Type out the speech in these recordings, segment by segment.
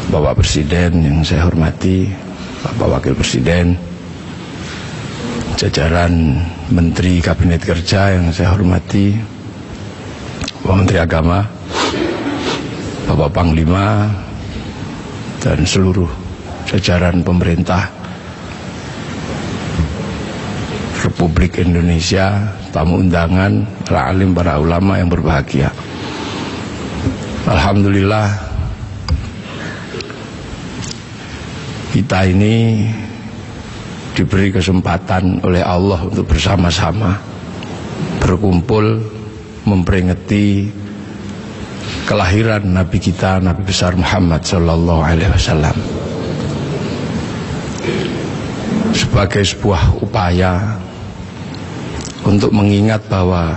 Bapak Presiden yang saya hormati, Bapak Wakil Presiden, jajaran Menteri Kabinet Kerja yang saya hormati, Bapak Menteri Agama, Bapak Panglima, dan seluruh jajaran pemerintah Republik Indonesia, tamu undangan, para alim, para ulama yang berbahagia. Alhamdulillah, kita ini diberi kesempatan oleh Allah untuk bersama-sama berkumpul memperingati kelahiran Nabi kita, Nabi besar Muhammad Sallallahu Alaihi Wasallam, sebagai sebuah upaya untuk mengingat bahwa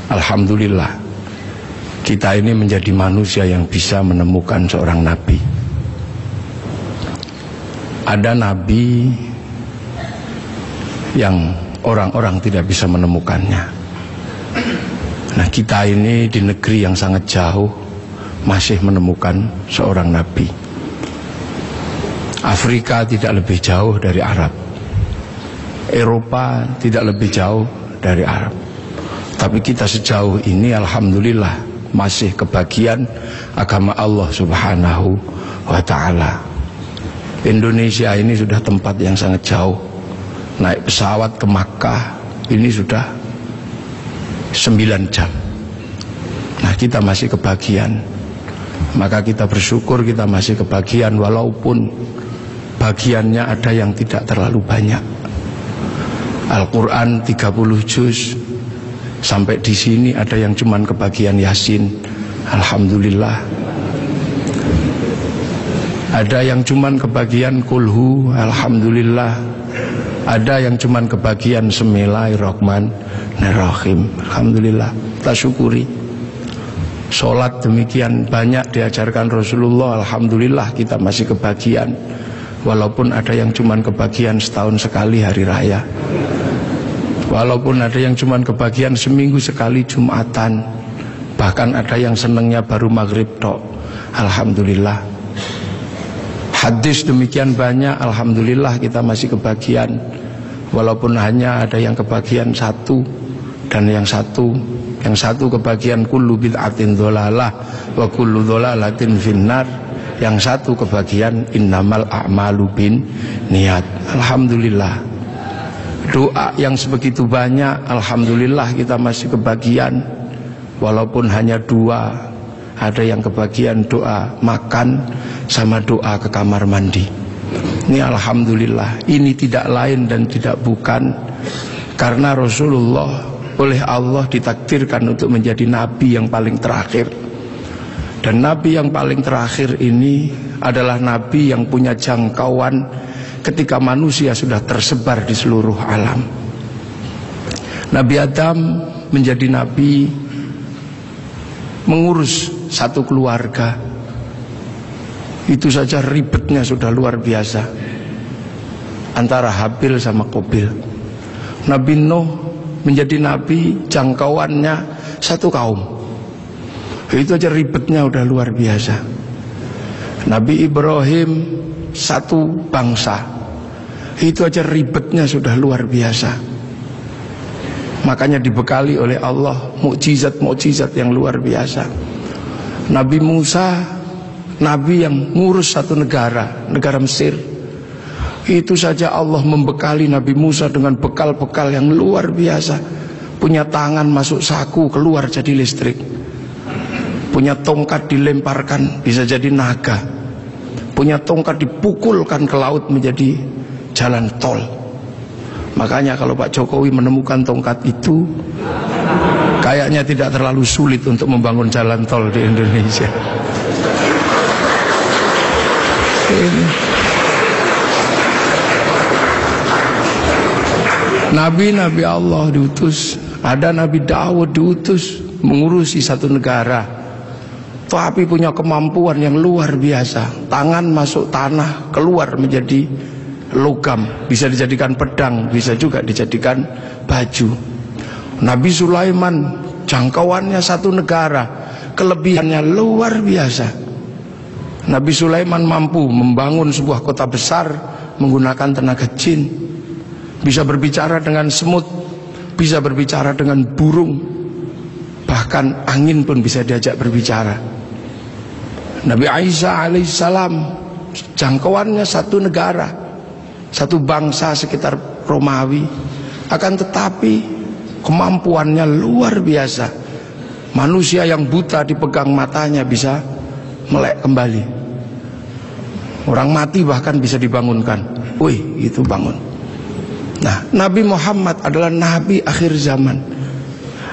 alhamdulillah kita ini menjadi manusia yang bisa menemukan seorang Nabi. Ada Nabi yang orang-orang tidak bisa menemukannya. Nah, kita ini di negeri yang sangat jauh masih menemukan seorang Nabi. Afrika tidak lebih jauh dari Arab, Eropa tidak lebih jauh dari Arab. Tapi kita sejauh ini alhamdulillah masih kebagian agama Allah Subhanahu wa ta'ala. Indonesia ini sudah tempat yang sangat jauh. Naik pesawat ke Makkah ini sudah 9 jam. Nah, kita masih kebagian. Maka kita bersyukur kita masih kebagian, walaupun bagiannya ada yang tidak terlalu banyak. Al-Quran 30 juz, sampai di sini ada yang cuman kebagian Yasin. Alhamdulillah. Ada yang cuman kebagian Kulhu, alhamdulillah. Ada yang cuman kebagian Bismillahirrahmanirrahim, alhamdulillah. Kita syukuri. Sholat demikian banyak diajarkan Rasulullah, alhamdulillah kita masih kebagian. Walaupun ada yang cuman kebagian setahun sekali hari raya, walaupun ada yang cuman kebagian seminggu sekali Jumatan, bahkan ada yang senengnya baru maghrib tok, alhamdulillah. Hadis demikian banyak, alhamdulillah kita masih kebagian. Walaupun hanya ada yang kebagian satu, dan yang satu kebagian kullu bid'atin dholalah wa kullu dholalatin finnar. Yang satu kebagian innamal a'malu bin niat. Alhamdulillah. Doa yang sebegitu banyak, alhamdulillah kita masih kebagian. Walaupun hanya 2, ada yang kebagian doa makan sama doa ke kamar mandi. Ini alhamdulillah. Ini tidak lain dan tidak bukan karena Rasulullah oleh Allah ditakdirkan untuk menjadi nabi yang paling terakhir. Dan nabi yang paling terakhir ini adalah nabi yang punya jangkauan ketika manusia sudah tersebar di seluruh alam. Nabi Adam menjadi nabi mengurus satu keluarga, itu saja ribetnya sudah luar biasa antara Habil sama Qabil. Nabi Nuh menjadi nabi, jangkauannya satu kaum, itu aja ribetnya udah luar biasa. Nabi Ibrahim satu bangsa, itu aja ribetnya sudah luar biasa. Makanya dibekali oleh Allah mukjizat-mukjizat yang luar biasa. Nabi Musa, nabi yang ngurus satu negara Mesir. Itu saja Allah membekali Nabi Musa dengan bekal-bekal yang luar biasa. Punya tangan masuk saku, keluar jadi listrik. Punya tongkat dilemparkan bisa jadi naga. Punya tongkat dipukulkan ke laut menjadi jalan tol. Makanya kalau Pak Jokowi menemukan tongkat itu, kayaknya tidak terlalu sulit untuk membangun jalan tol di Indonesia. Nabi-nabi Allah diutus, ada Nabi Daud diutus mengurusi satu negara, tapi punya kemampuan yang luar biasa. Tangan masuk tanah, keluar menjadi logam, bisa dijadikan pedang, bisa juga dijadikan baju. Nabi Sulaiman jangkauannya satu negara, kelebihannya luar biasa. Nabi Sulaiman mampu membangun sebuah kota besar menggunakan tenaga jin, bisa berbicara dengan semut, bisa berbicara dengan burung, bahkan angin pun bisa diajak berbicara. Nabi Isa alaihissalam jangkauannya satu negara, satu bangsa sekitar Romawi, akan tetapi kemampuannya luar biasa. Manusia yang buta dipegang matanya bisa melek kembali, orang mati bahkan bisa dibangunkan. Wih, itu bangun. Nah, Nabi Muhammad adalah Nabi akhir zaman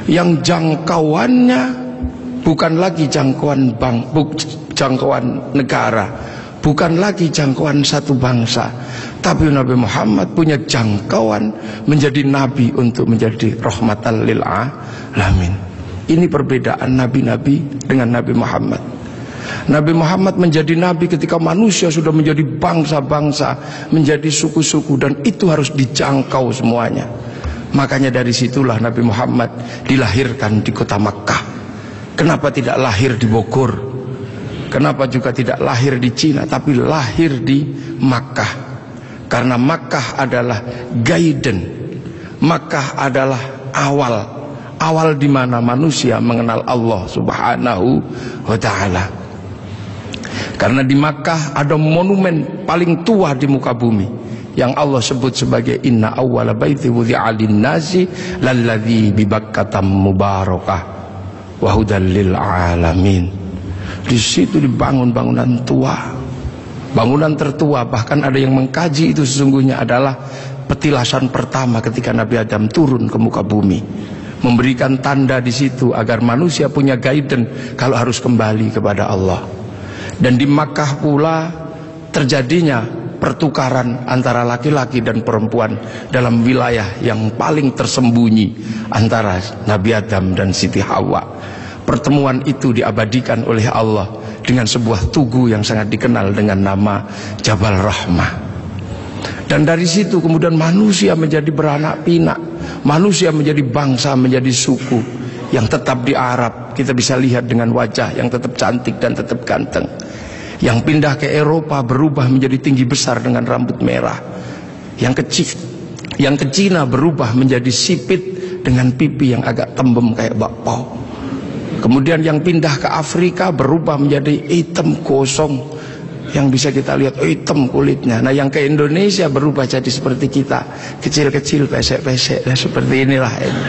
yang jangkauannya bukan lagi jangkauan jangkauan negara, bukan lagi jangkauan satu bangsa, tapi Nabi Muhammad punya jangkauan menjadi Nabi untuk menjadi rahmatan lil alamin. Ini perbedaan Nabi-Nabi dengan Nabi Muhammad. Nabi Muhammad menjadi Nabi ketika manusia sudah menjadi bangsa-bangsa, menjadi suku-suku, dan itu harus dijangkau semuanya. Makanya dari situlah Nabi Muhammad dilahirkan di kota Makkah. Kenapa tidak lahir di Bogor? Kenapa juga tidak lahir di Cina, tapi lahir di Makkah? Karena Makkah adalah guidance, Makkah adalah awal di mana manusia mengenal Allah Subhanahu wa Ta'ala. Karena di Makkah ada monumen paling tua di muka bumi yang Allah sebut sebagai inna awwala baiti wudi'a lin-nasi lalladzi bi Bakkah mubarakah wa hudal lil alamin. Di situ dibangun bangunan tua, bangunan tertua. Bahkan ada yang mengkaji itu sesungguhnya adalah petilasan pertama ketika Nabi Adam turun ke muka bumi, memberikan tanda di situ agar manusia punya guidance kalau harus kembali kepada Allah. Dan di Makkah pula terjadinya pertukaran antara laki-laki dan perempuan dalam wilayah yang paling tersembunyi antara Nabi Adam dan Siti Hawa. Pertemuan itu diabadikan oleh Allah dengan sebuah tugu yang sangat dikenal dengan nama Jabal Rahmah. Dan dari situ kemudian manusia menjadi beranak pinak, manusia menjadi bangsa, menjadi suku yang tetap di Arab. Kita bisa lihat dengan wajah yang tetap cantik dan tetap ganteng. Yang pindah ke Eropa berubah menjadi tinggi besar dengan rambut merah. Yang ke Cina berubah menjadi sipit dengan pipi yang agak tembem kayak bakpao. Kemudian yang pindah ke Afrika berubah menjadi hitam gosong, yang bisa kita lihat hitam kulitnya. Nah, yang ke Indonesia berubah jadi seperti kita, kecil-kecil, pesek-pesek, nah, seperti inilah ini.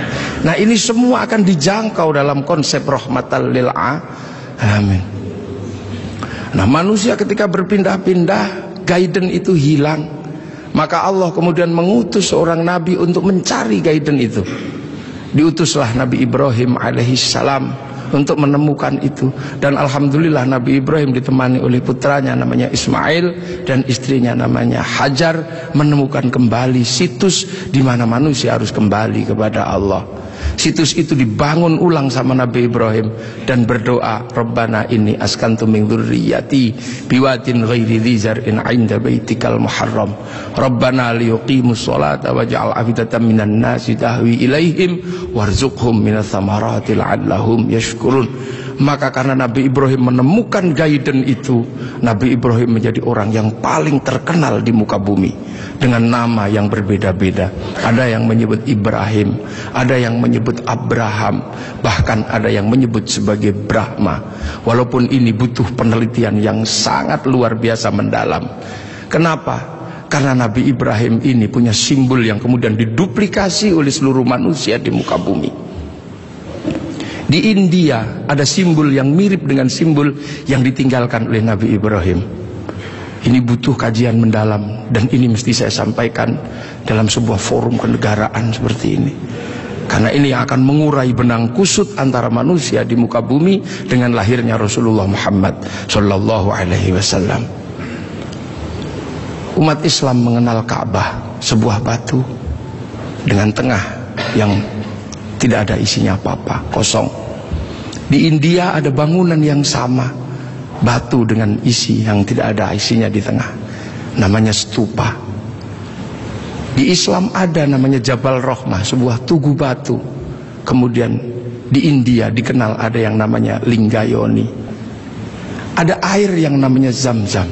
Nah, ini semua akan dijangkau dalam konsep rahmatan lil alamin. Nah, manusia ketika berpindah-pindah, guidance itu hilang. Maka Allah kemudian mengutus seorang nabi untuk mencari guidance itu. Diutuslah Nabi Ibrahim alaihissalam untuk menemukan itu. Dan alhamdulillah Nabi Ibrahim ditemani oleh putranya namanya Ismail dan istrinya namanya Hajar, menemukan kembali situs di mana manusia harus kembali kepada Allah. Situs itu dibangun ulang sama Nabi Ibrahim dan berdoa, Rabbana inni askantu min dzurriyyati biwadin ghairi dzi zar'in 'inda baitikal muharram Rabbana liyuqimus sholata waj'al afidatan minan nasi tahwi ilaihim warzuqhum minas thamarati la'allahum yashkurun. Maka karena Nabi Ibrahim menemukan guidance itu, Nabi Ibrahim menjadi orang yang paling terkenal di muka bumi dengan nama yang berbeda-beda. Ada yang menyebut Ibrahim, ada yang menyebut Abraham, bahkan ada yang menyebut sebagai Brahma. Walaupun ini butuh penelitian yang sangat luar biasa mendalam. Kenapa? Karena Nabi Ibrahim ini punya simbol yang kemudian diduplikasi oleh seluruh manusia di muka bumi. Di India ada simbol yang mirip dengan simbol yang ditinggalkan oleh Nabi Ibrahim. Ini butuh kajian mendalam dan ini mesti saya sampaikan dalam sebuah forum kenegaraan seperti ini. Karena ini yang akan mengurai benang kusut antara manusia di muka bumi dengan lahirnya Rasulullah Muhammad sallallahu alaihi wasallam. Umat Islam mengenal Ka'bah, sebuah batu dengan tengah yang tidak ada isinya apa-apa, kosong. Di India ada bangunan yang sama, batu dengan isi yang tidak ada isinya di tengah, namanya stupa. Di Islam ada namanya Jabal Rahmah, sebuah tugu batu. Kemudian di India dikenal ada yang namanya Lingayoni. Ada air yang namanya Zam-Zam.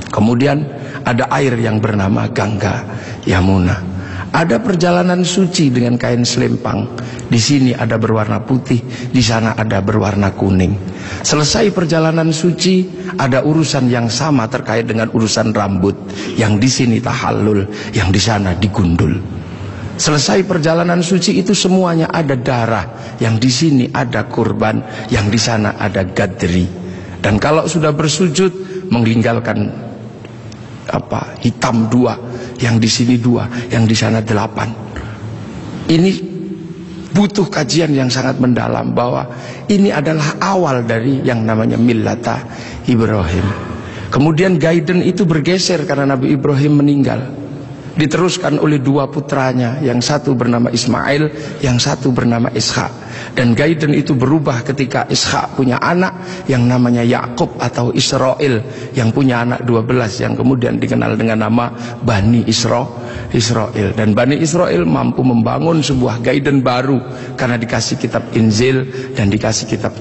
Kemudian ada air yang bernama Gangga Yamuna. Ada perjalanan suci dengan kain selempang. Di sini ada berwarna putih, di sana ada berwarna kuning. Selesai perjalanan suci, ada urusan yang sama terkait dengan urusan rambut. Yang di sini tahallul, yang di sana digundul. Selesai perjalanan suci itu semuanya ada darah. Yang di sini ada kurban, yang di sana ada gadri. Dan kalau sudah bersujud, meninggalkan hitam 2, yang di sini 2, yang di sana 8. Ini butuh kajian yang sangat mendalam, bahwa ini adalah awal dari yang namanya millata Ibrahim. Kemudian guidance itu bergeser karena Nabi Ibrahim meninggal, diteruskan oleh 2 putranya, yang satu bernama Ismail, yang satu bernama Ishak. Dan guidance itu berubah ketika Ishak punya anak yang namanya Yakub atau Israel, yang punya anak 12 yang kemudian dikenal dengan nama Bani Israel. Dan Bani Israel mampu membangun sebuah guidance baru karena dikasih kitab Injil dan dikasih kitab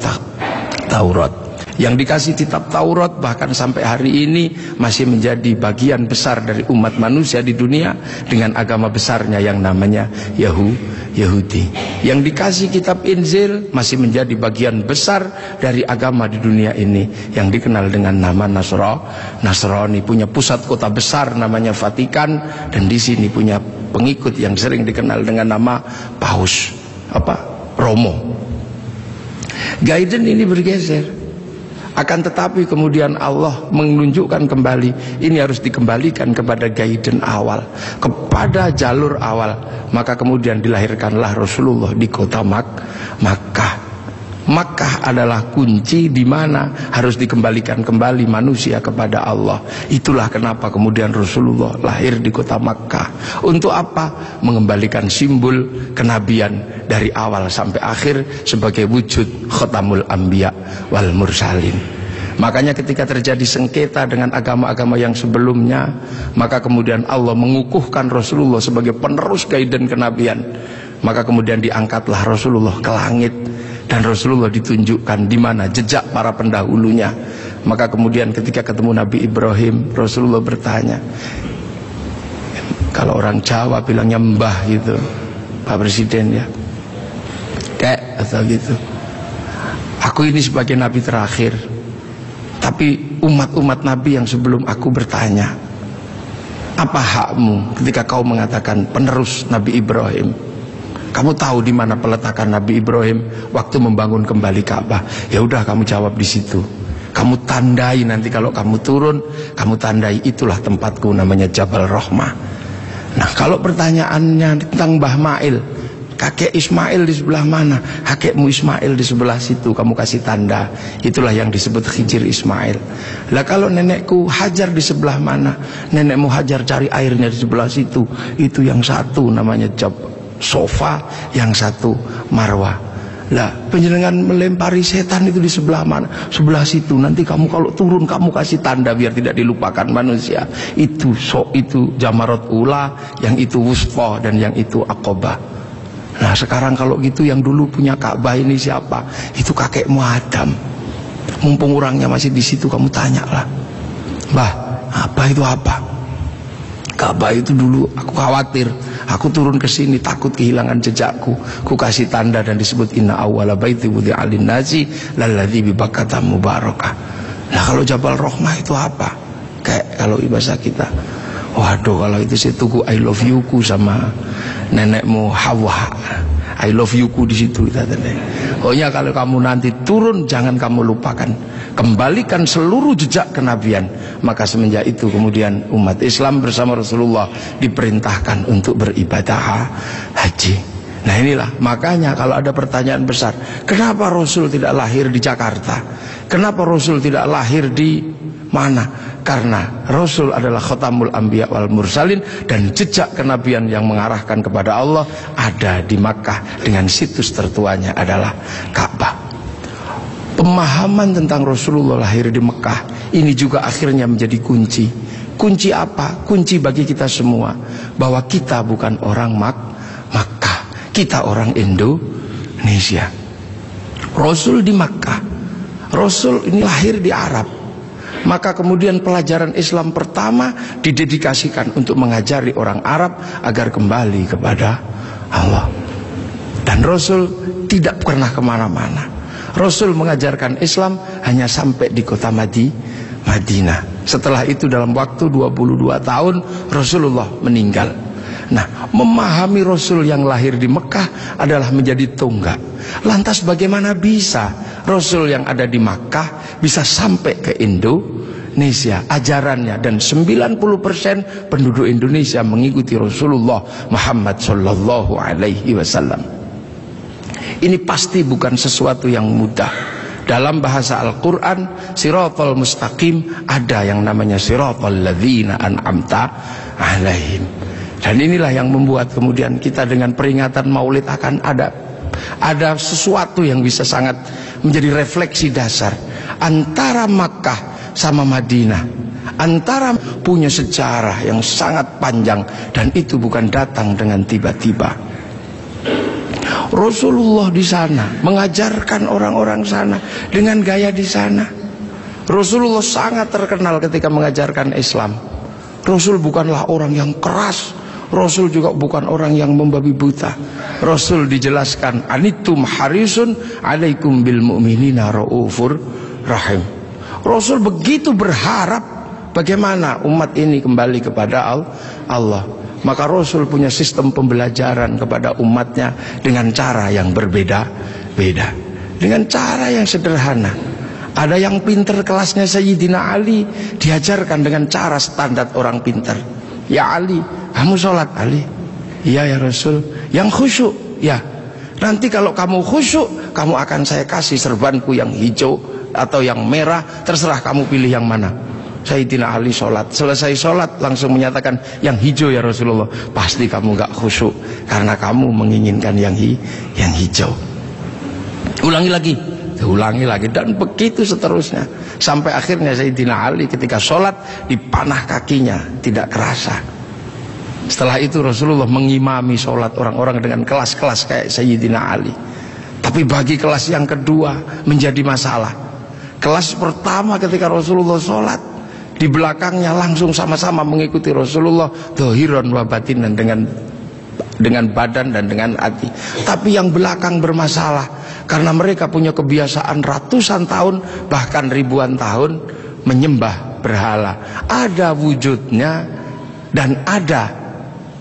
Taurat. Yang dikasih kitab Taurat bahkan sampai hari ini masih menjadi bagian besar dari umat manusia di dunia, dengan agama besarnya yang namanya Yahudi. Yang dikasih kitab Injil masih menjadi bagian besar dari agama di dunia ini, yang dikenal dengan nama Nasrani. Punya pusat kota besar namanya Vatikan, dan di sini punya pengikut yang sering dikenal dengan nama Paus Romo. Guidance ini bergeser. Akan tetapi kemudian Allah menunjukkan kembali, ini harus dikembalikan kepada guidance awal, kepada jalur awal. Maka kemudian dilahirkanlah Rasulullah di kota Makkah. Makkah adalah kunci di mana harus dikembalikan kembali manusia kepada Allah. Itulah kenapa kemudian Rasulullah lahir di kota Makkah. Untuk apa? Mengembalikan simbol kenabian dari awal sampai akhir sebagai wujud Khatamul Anbiya wal Mursalin. Makanya ketika terjadi sengketa dengan agama-agama yang sebelumnya, maka kemudian Allah mengukuhkan Rasulullah sebagai penerus guidance kenabian. Maka kemudian diangkatlah Rasulullah ke langit, dan Rasulullah ditunjukkan di mana jejak para pendahulunya. Maka kemudian ketika ketemu Nabi Ibrahim, Rasulullah bertanya, kalau orang Jawa bilangnya mbah gitu, Pak Presiden ya, kayak atau gitu. Aku ini sebagai Nabi terakhir, tapi umat-umat Nabi yang sebelum aku bertanya, apa hakmu ketika kau mengatakan penerus Nabi Ibrahim? Kamu tahu di mana peletakan Nabi Ibrahim waktu membangun kembali Ka'bah? Ya udah, kamu jawab di situ. Kamu tandai nanti kalau kamu turun, kamu tandai itulah tempatku, namanya Jabal Rahmah. Nah, kalau pertanyaannya tentang Mbah Mail, kakek Ismail di sebelah mana? Kakekmu Ismail di sebelah situ, kamu kasih tanda. Itulah yang disebut Khijir Ismail. Lah kalau nenekku Hajar di sebelah mana? Nenekmu Hajar cari airnya di sebelah situ. Itu yang satu namanya Sofa, yang satu Marwah. Lah penjenengan melempari setan itu di sebelah mana? Sebelah situ. Nanti kamu kalau turun kamu kasih tanda biar tidak dilupakan manusia. Itu Jamarat Ula, yang itu Wusfa, dan yang itu Aqobah. Nah sekarang kalau gitu yang dulu punya Ka'bah ini siapa? Itu kakekmu Adam. Mumpung orangnya masih di situ, kamu tanyalah, Mbah, apa itu apa? Ka'bah itu dulu aku khawatir, aku turun ke sini takut kehilangan jejakku. Ku kasih tanda dan disebut inna awwala baiti wudi'a lin-nasi lalladzi bi Bakkah mubarakah. Nah kalau Jabal Rahmah itu apa? Kayak kalau bahasa kita, waduh kalau itu saya tuku I love you ku sama nenekmu Hawa. I love you ku di situ kita tadi. Pokoknya kalau kamu nanti turun jangan kamu lupakan, kembalikan seluruh jejak kenabian. Maka semenjak itu kemudian umat Islam bersama Rasulullah diperintahkan untuk beribadah haji. Nah inilah makanya kalau ada pertanyaan besar, kenapa Rasul tidak lahir di Jakarta? Kenapa Rasul tidak lahir di mana? Karena Rasul adalah Khatamul Anbiya wal Mursalin, dan jejak kenabian yang mengarahkan kepada Allah ada di Makkah, dengan situs tertuanya adalah Ka'bah. Pemahaman tentang Rasulullah lahir di Mekah ini juga akhirnya menjadi kunci. Kunci apa? Kunci bagi kita semua, bahwa kita bukan orang Makkah, kita orang Indonesia. Rasul di Makkah, Rasul ini lahir di Arab, maka kemudian pelajaran Islam pertama didedikasikan untuk mengajari orang Arab agar kembali kepada Allah. Dan Rasul tidak pernah kemana-mana. Rasul mengajarkan Islam hanya sampai di kota Madinah. Setelah itu dalam waktu 22 tahun Rasulullah meninggal. Nah, memahami Rasul yang lahir di Mekah adalah menjadi tonggak. Lantas bagaimana bisa Rasul yang ada di Makkah bisa sampai ke Indonesia ajarannya, dan 90% penduduk Indonesia mengikuti Rasulullah Muhammad sallallahu alaihi wasallam. Ini pasti bukan sesuatu yang mudah. Dalam bahasa Al-Quran, siratal mustaqim, ada yang namanya siratal ladzina an'amta alaihim. Dan inilah yang membuat kemudian kita dengan peringatan Maulid akan ada sesuatu yang bisa sangat menjadi refleksi dasar antara Makkah sama Madinah, antara punya sejarah yang sangat panjang, dan itu bukan datang dengan tiba-tiba. Rasulullah di sana mengajarkan orang-orang sana dengan gaya di sana. Rasulullah sangat terkenal ketika mengajarkan Islam. Rasul bukanlah orang yang keras, Rasul juga bukan orang yang membabi buta. Rasul dijelaskan, anitum harisun alaikum bil mu'minina raufur rahim. Rasul begitu berharap bagaimana umat ini kembali kepada Allah. Maka Rasul punya sistem pembelajaran kepada umatnya dengan cara yang berbeda-beda, dengan cara yang sederhana. Ada yang pinter kelasnya Sayyidina Ali, diajarkan dengan cara standar orang pinter. Ya Ali, kamu sholat. Ali, iya ya Rasul. Yang khusyuk, ya. Nanti kalau kamu khusyuk, kamu akan saya kasih serbanku yang hijau atau yang merah, terserah kamu pilih yang mana. Sayyidina Ali sholat, selesai sholat langsung menyatakan, yang hijau ya Rasulullah. Pasti kamu gak khusyuk karena kamu menginginkan yang hijau. Ulangi lagi, dan begitu seterusnya, sampai akhirnya Sayyidina Ali ketika sholat dipanah kakinya tidak kerasa. Setelah itu Rasulullah mengimami sholat orang-orang dengan kelas-kelas kayak Sayyidina Ali. Tapi bagi kelas yang kedua menjadi masalah. Kelas pertama ketika Rasulullah sholat, di belakangnya langsung sama-sama mengikuti Rasulullah dhahiran wa batinan, dengan badan dan dengan hati. Tapi yang belakang bermasalah karena mereka punya kebiasaan ratusan tahun bahkan ribuan tahun menyembah berhala. Ada wujudnya dan ada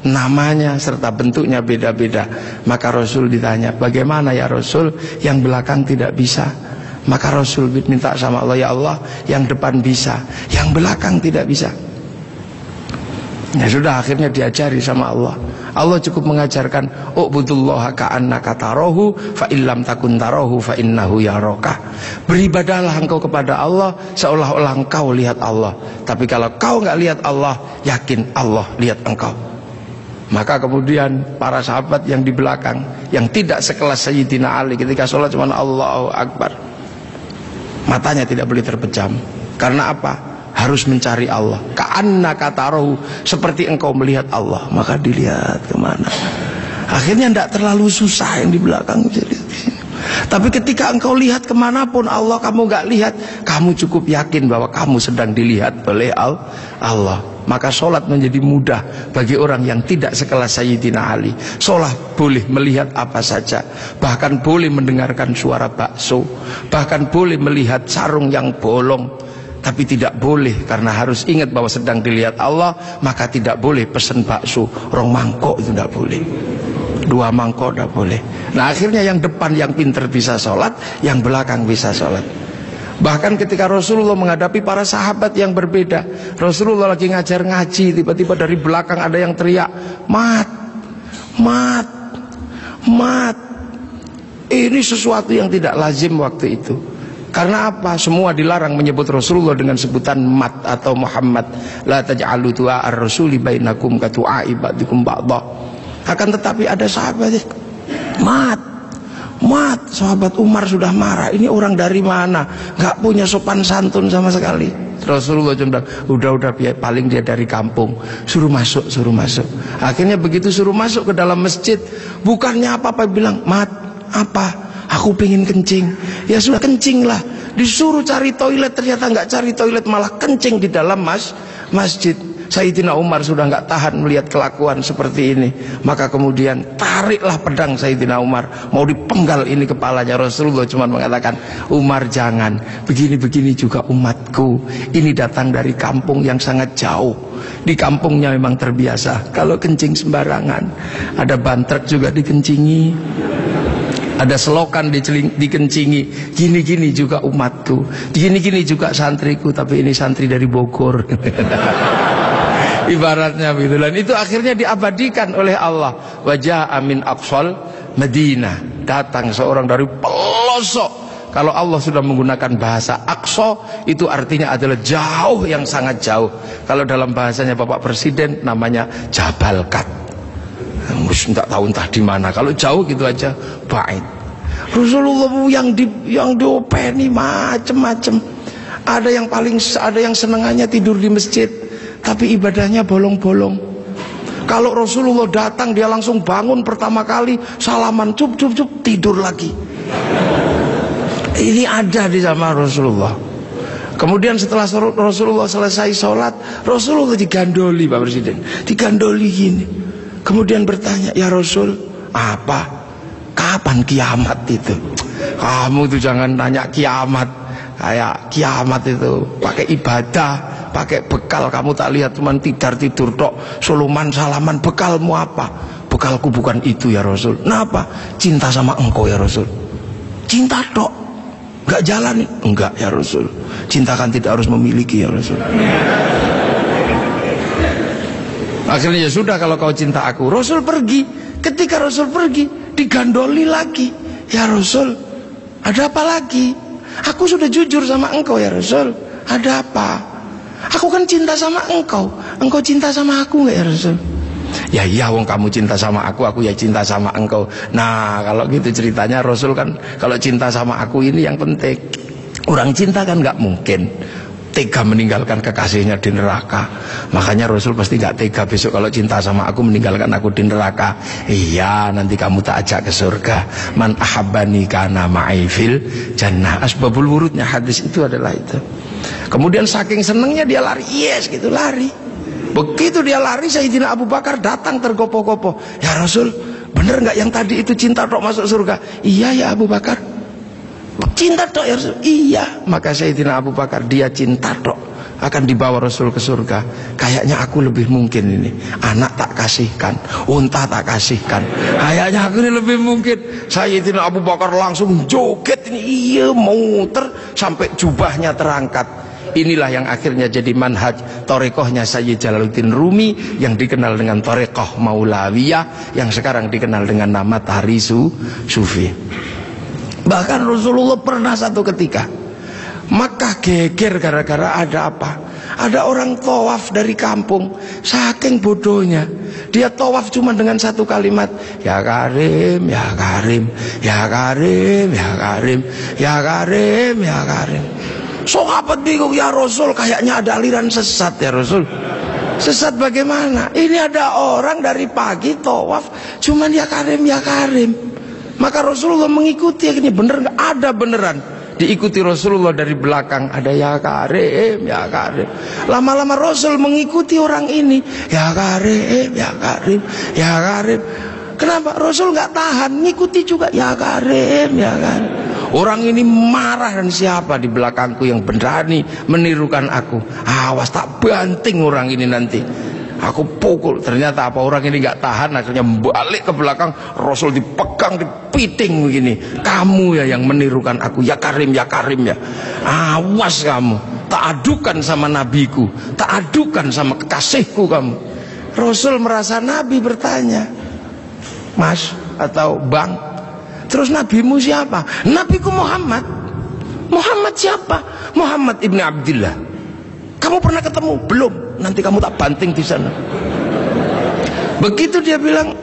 namanya serta bentuknya beda-beda. Maka Rasul ditanya, bagaimana ya Rasul yang belakang tidak bisa? Maka Rasul minta sama Allah, ya Allah, yang depan bisa, yang belakang tidak bisa. Ya sudah, akhirnya diajari sama Allah. Allah cukup mengajarkan, u'budullaha ka'annaka tarahu fa illam takun tarahu fa innahu yaraka. Beribadahlah engkau kepada Allah seolah-olah engkau lihat Allah. Tapi kalau kau nggak lihat Allah, yakin Allah lihat engkau. Maka kemudian para sahabat yang di belakang, yang tidak sekelas Sayyidina Ali, ketika sholat cuma Allahu Akbar, matanya tidak boleh terpejam. Karena apa? Harus mencari Allah. Ka'annaka tarahu, seperti engkau melihat Allah. Maka dilihat kemana. Akhirnya tidak terlalu susah yang di belakang. Tapi ketika engkau lihat kemanapun Allah kamu gak lihat, kamu cukup yakin bahwa kamu sedang dilihat oleh Allah. Maka sholat menjadi mudah bagi orang yang tidak sekelas Sayyidina Ali. Sholat boleh melihat apa saja, bahkan boleh mendengarkan suara bakso, bahkan boleh melihat sarung yang bolong. Tapi tidak boleh, karena harus ingat bahwa sedang dilihat Allah. Maka tidak boleh pesen bakso rong mangkok, itu tidak boleh. 2 mangkok tidak boleh. Nah akhirnya yang depan yang pinter bisa sholat, yang belakang bisa sholat. Bahkan ketika Rasulullah menghadapi para sahabat yang berbeda, Rasulullah lagi ngajar ngaji, tiba-tiba dari belakang ada yang teriak, mat, mat, mat. Ini sesuatu yang tidak lazim waktu itu. Karena apa? Semua dilarang menyebut Rasulullah dengan sebutan mat atau Muhammad. La taj'alu du'a ar-rasuli bainakum ka du'a'i ba'dikum ba'dha. Akan tetapi ada sahabat, mat, mat. Sahabat Umar sudah marah. Ini orang dari mana? Gak punya sopan santun sama sekali. Rasulullah cuma bilang, udah paling dia dari kampung. Suruh masuk, suruh masuk. Akhirnya begitu suruh masuk ke dalam masjid, bukannya apa-apa, bilang, mat, apa? Aku pengen kencing. Ya sudah, kencing lah. Disuruh cari toilet, ternyata nggak cari toilet, malah kencing di dalam masjid. Sayyidina Umar sudah nggak tahan melihat kelakuan seperti ini, maka kemudian tariklah pedang Sayyidina Umar, mau dipenggal ini kepalanya. Rasulullah cuma mengatakan, Umar jangan, begini-begini juga umatku, ini datang dari kampung yang sangat jauh. Di kampungnya memang terbiasa kalau kencing sembarangan, ada bantrek juga dikencingi, ada selokan dikencingi. Gini-gini juga umatku, gini-gini juga santriku, tapi ini santri dari Bogor. Ibaratnya begitu. Dan itu akhirnya diabadikan oleh Allah. Wajah amin aqsal Madinah, datang seorang dari pelosok. Kalau Allah sudah menggunakan bahasa aqsa, itu artinya adalah jauh, yang sangat jauh. Kalau dalam bahasanya Bapak Presiden namanya Jabal Kat, tidak tahu entah di mana. Kalau jauh gitu aja bait. Rasulullah yang diopeni macem-macem. Ada yang senengannya tidur di masjid, tapi ibadahnya bolong-bolong. Kalau Rasulullah datang, dia langsung bangun pertama kali, salaman, cup, tidur lagi. Ini ada di zaman Rasulullah. Kemudian setelah Rasulullah selesai sholat, Rasulullah digandoli, Pak Presiden, digandoli gini. Kemudian bertanya, ya Rasul, apa? Kapan kiamat itu? Kamu tuh jangan tanya kiamat. Kayak kiamat itu pakai ibadah, pakai bekal. Kamu tak lihat cuma tidur tok, suluman salaman. Bekalmu apa? Bekalku bukan itu ya Rasul. Kenapa? Cinta sama engkau ya Rasul. Cinta tok, nggak jalan? Enggak ya Rasul. Cinta kan tidak harus memiliki ya Rasul. Akhirnya ya sudah, kalau kau cinta aku. Rasul pergi. Ketika Rasul pergi, digandoli lagi. Ya Rasul, ada apa lagi? Aku sudah jujur sama engkau ya Rasul. Ada apa? Aku kan cinta sama engkau. Engkau cinta sama aku nggak ya Rasul? Ya iya, wong kamu cinta sama aku ya cinta sama engkau. Nah kalau gitu ceritanya, Rasul kan kalau cinta sama aku ini yang penting. Orang cinta kan nggak mungkin tega meninggalkan kekasihnya di neraka. Makanya Rasul pasti gak tega besok kalau cinta sama aku meninggalkan aku di neraka. Iya, nanti kamu tak ajak ke surga. Man ahabbani kana ma'i fil jannah. Asbabul wurudnya hadis itu adalah itu. Kemudian saking senengnya dia lari, yes gitu, lari. Begitu dia lari, Sayyidina Abu Bakar datang tergopoh-gopoh. Ya Rasul, bener gak yang tadi itu cinta tok masuk surga? Iya ya Abu Bakar, cinta tok ya Rasul. Iya. Maka Sayyidina Abu Bakar, dia cinta tok akan dibawa Rasul ke surga. Kayaknya aku lebih mungkin ini, anak tak kasihkan, unta tak kasihkan, kayaknya aku ini lebih mungkin. Sayyidina Abu Bakar langsung joget ini, iya, muter sampai jubahnya terangkat. Inilah yang akhirnya jadi manhaj torekohnya Sayyid Jalaluddin Rumi, yang dikenal dengan torekoh Maulawiyah, yang sekarang dikenal dengan nama Tahrisu Sufi. Bahkan Rasulullah pernah satu ketika Makkah geger gara-gara ada apa? Ada orang tawaf dari kampung, saking bodohnya dia tawaf cuma dengan satu kalimat, ya Karim, ya Karim, ya Karim, ya Karim, ya Karim, ya Karim. Sahabat bingung, ya Rasul, kayaknya ada aliran sesat ya Rasul. Sesat bagaimana? Ini ada orang dari pagi tawaf cuman ya Karim, ya Karim. Maka Rasulullah mengikuti, ini bener nggak? Ada beneran. Diikuti Rasulullah dari belakang, ada ya Karim, ya Karim. Lama-lama Rasul mengikuti orang ini, ya Karim, ya Karim, ya Karim. Kenapa? Rasul nggak tahan, ngikuti juga, ya Karim, ya Karim. Orang ini marah, dan siapa di belakangku yang berani menirukan aku? Awas, tak banting orang ini nanti. Aku pukul. Ternyata apa, orang ini gak tahan, akhirnya balik ke belakang. Rasul dipegang, dipiting begini. Kamu ya yang menirukan aku, ya Karim, ya Karim ya. Awas kamu, tak adukan sama nabiku, tak adukan sama kekasihku kamu. Rasul merasa Nabi bertanya, Mas atau Bang, terus nabimu siapa? Nabiku Muhammad. Muhammad siapa? Muhammad ibn Abdillah. Kamu pernah ketemu? Belum. Nanti kamu tak banting di sana. Begitu dia bilang,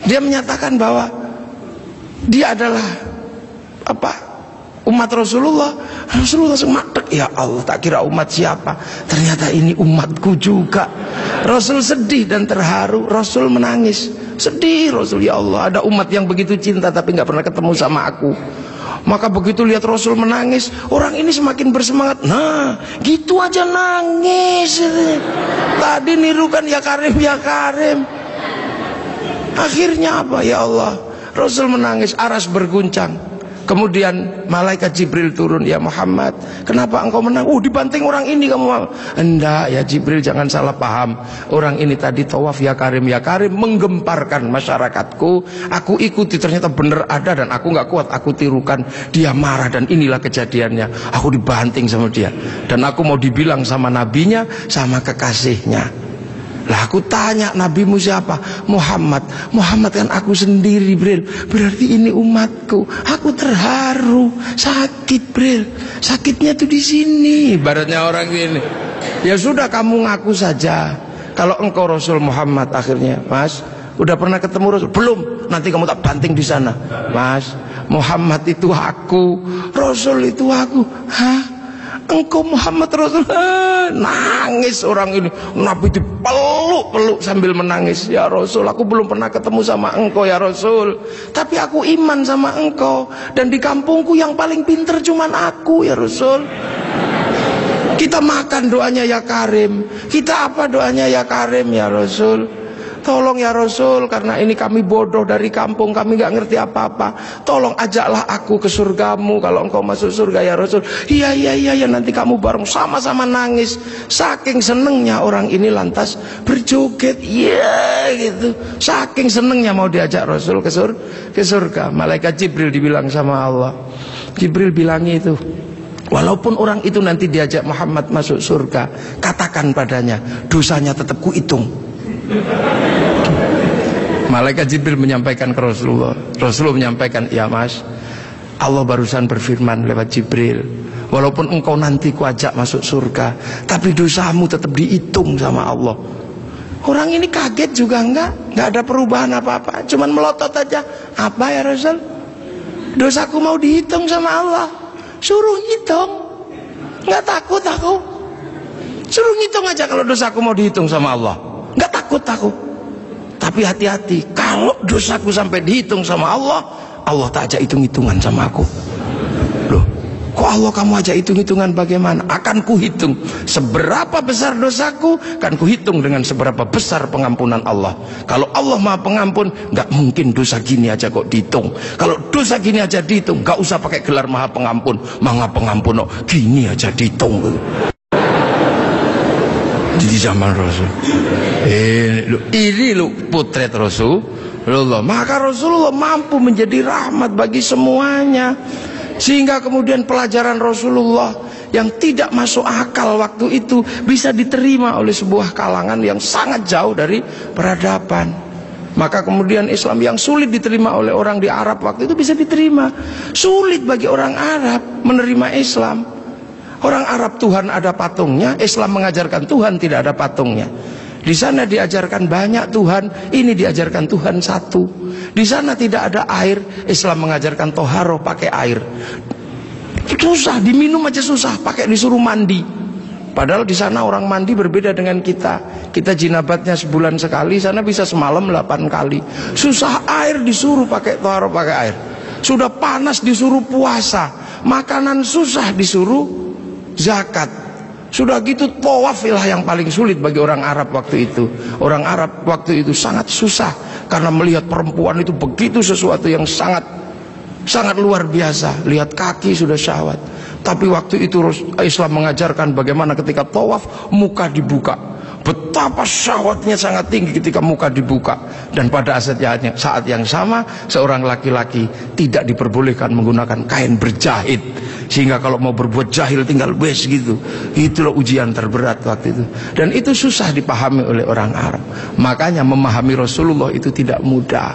dia menyatakan bahwa dia adalah apa? Umat Rasulullah. Rasulullah sematek, ya Allah, tak kira umat siapa, ternyata ini umatku juga. Rasul sedih dan terharu. Rasul menangis, sedih Rasul, ya Allah, ada umat yang begitu cinta tapi nggak pernah ketemu sama aku. Maka begitu lihat Rasul menangis, orang ini semakin bersemangat. Nah, gitu aja nangis. Tadi nirukan ya Karim, ya Karim. Akhirnya apa? Ya Allah, Rasul menangis, aras berguncang. Kemudian malaikat Jibril turun, ya Muhammad, kenapa engkau menang? Dibanting orang ini kamu. Enggak ya Jibril, jangan salah paham. Orang ini tadi tawaf ya Karim menggemparkan masyarakatku. Aku ikuti, ternyata benar ada dan aku nggak kuat, aku tirukan. Dia marah dan inilah kejadiannya. Aku dibanting sama dia dan aku mau dibilang sama nabinya, sama kekasihnya. Lah aku tanya, nabimu siapa? Muhammad. Muhammad kan aku sendiri, Bril. Berarti ini umatku. Aku terharu, sakit, Bril. Sakitnya tuh di sini. Ibaratnya orang ini. Ya sudah, kamu ngaku saja. Kalau engkau Rasul Muhammad. Akhirnya, Mas, udah pernah ketemu Rasul? Belum. Nanti kamu tak banting di sana. Mas, Muhammad itu aku, Rasul itu aku. Hah? Engkau Muhammad Rasul? Nangis orang ini. Nabi dipeluk-peluk sambil menangis. Ya Rasul, aku belum pernah ketemu sama engkau ya Rasul, tapi aku iman sama engkau. Dan di kampungku yang paling pinter cuman aku ya Rasul. Kita makan doanya ya Karim, kita apa doanya ya Karim ya Rasul. Tolong ya Rasul, karena ini kami bodoh dari kampung, kami gak ngerti apa-apa. Tolong ajaklah aku ke surgamu kalau engkau masuk surga ya Rasul. Iya, nanti kamu bareng, sama-sama nangis. Saking senengnya orang ini lantas berjoget, iya gitu. Saking senengnya mau diajak Rasul ke surga. Malaikat Jibril dibilang sama Allah. Jibril bilang itu, walaupun orang itu nanti diajak Muhammad masuk surga, katakan padanya, dosanya tetap kuhitung. Malaikat Jibril menyampaikan ke Rasulullah. Rasulullah menyampaikan, ya Mas, Allah barusan berfirman lewat Jibril, walaupun engkau nanti kuajak masuk surga, tapi dosamu tetap dihitung sama Allah. Orang ini kaget juga enggak ada perubahan apa-apa, cuman melotot aja. Apa ya Rasul? Dosaku mau dihitung sama Allah. Suruh hitung, nggak takut aku. Suruh ngitung aja kalau dosaku mau dihitung sama Allah. Nggak takut aku. Tapi hati-hati, kalau dosaku sampai dihitung sama Allah, Allah tak ajak hitung-hitungan sama aku. Loh, kok Allah kamu ajak hitung-hitungan bagaimana? Akan kuhitung seberapa besar dosaku, akan kuhitung dengan seberapa besar pengampunan Allah. Kalau Allah Maha Pengampun, nggak mungkin dosa gini aja kok dihitung. Kalau dosa gini aja dihitung, nggak usah pakai gelar Maha Pengampun. Maha Pengampun, oh, gini aja dihitung. Di zaman Rasul ini potret Rasulullah. Maka Rasulullah mampu menjadi rahmat bagi semuanya, sehingga kemudian pelajaran Rasulullah yang tidak masuk akal waktu itu bisa diterima oleh sebuah kalangan yang sangat jauh dari peradaban. Maka kemudian Islam yang sulit diterima oleh orang di Arab waktu itu bisa diterima. Sulit bagi orang Arab menerima Islam. Orang Arab Tuhan ada patungnya, Islam mengajarkan Tuhan tidak ada patungnya. Di sana diajarkan banyak Tuhan, ini diajarkan Tuhan satu. Di sana tidak ada air, Islam mengajarkan toharoh pakai air. Susah, diminum aja susah, pakai disuruh mandi. Padahal di sana orang mandi berbeda dengan kita. Kita jinabatnya sebulan sekali, sana bisa semalam 8 kali. Susah air disuruh pakai toharoh pakai air. Sudah panas disuruh puasa, makanan susah disuruh zakat. Sudah gitu tawafilah yang paling sulit bagi orang Arab waktu itu. Orang Arab waktu itu sangat susah karena melihat perempuan itu begitu sesuatu yang sangat luar biasa. Lihat kaki sudah syahwat. Tapi waktu itu Islam mengajarkan bagaimana ketika tawaf muka dibuka. Betapa syahwatnya sangat tinggi ketika muka dibuka. Dan pada saat yang sama, seorang laki-laki tidak diperbolehkan menggunakan kain berjahit, sehingga kalau mau berbuat jahil tinggal wes gitu. Itulah ujian terberat waktu itu. Dan itu susah dipahami oleh orang Arab. Makanya memahami Rasulullah itu tidak mudah.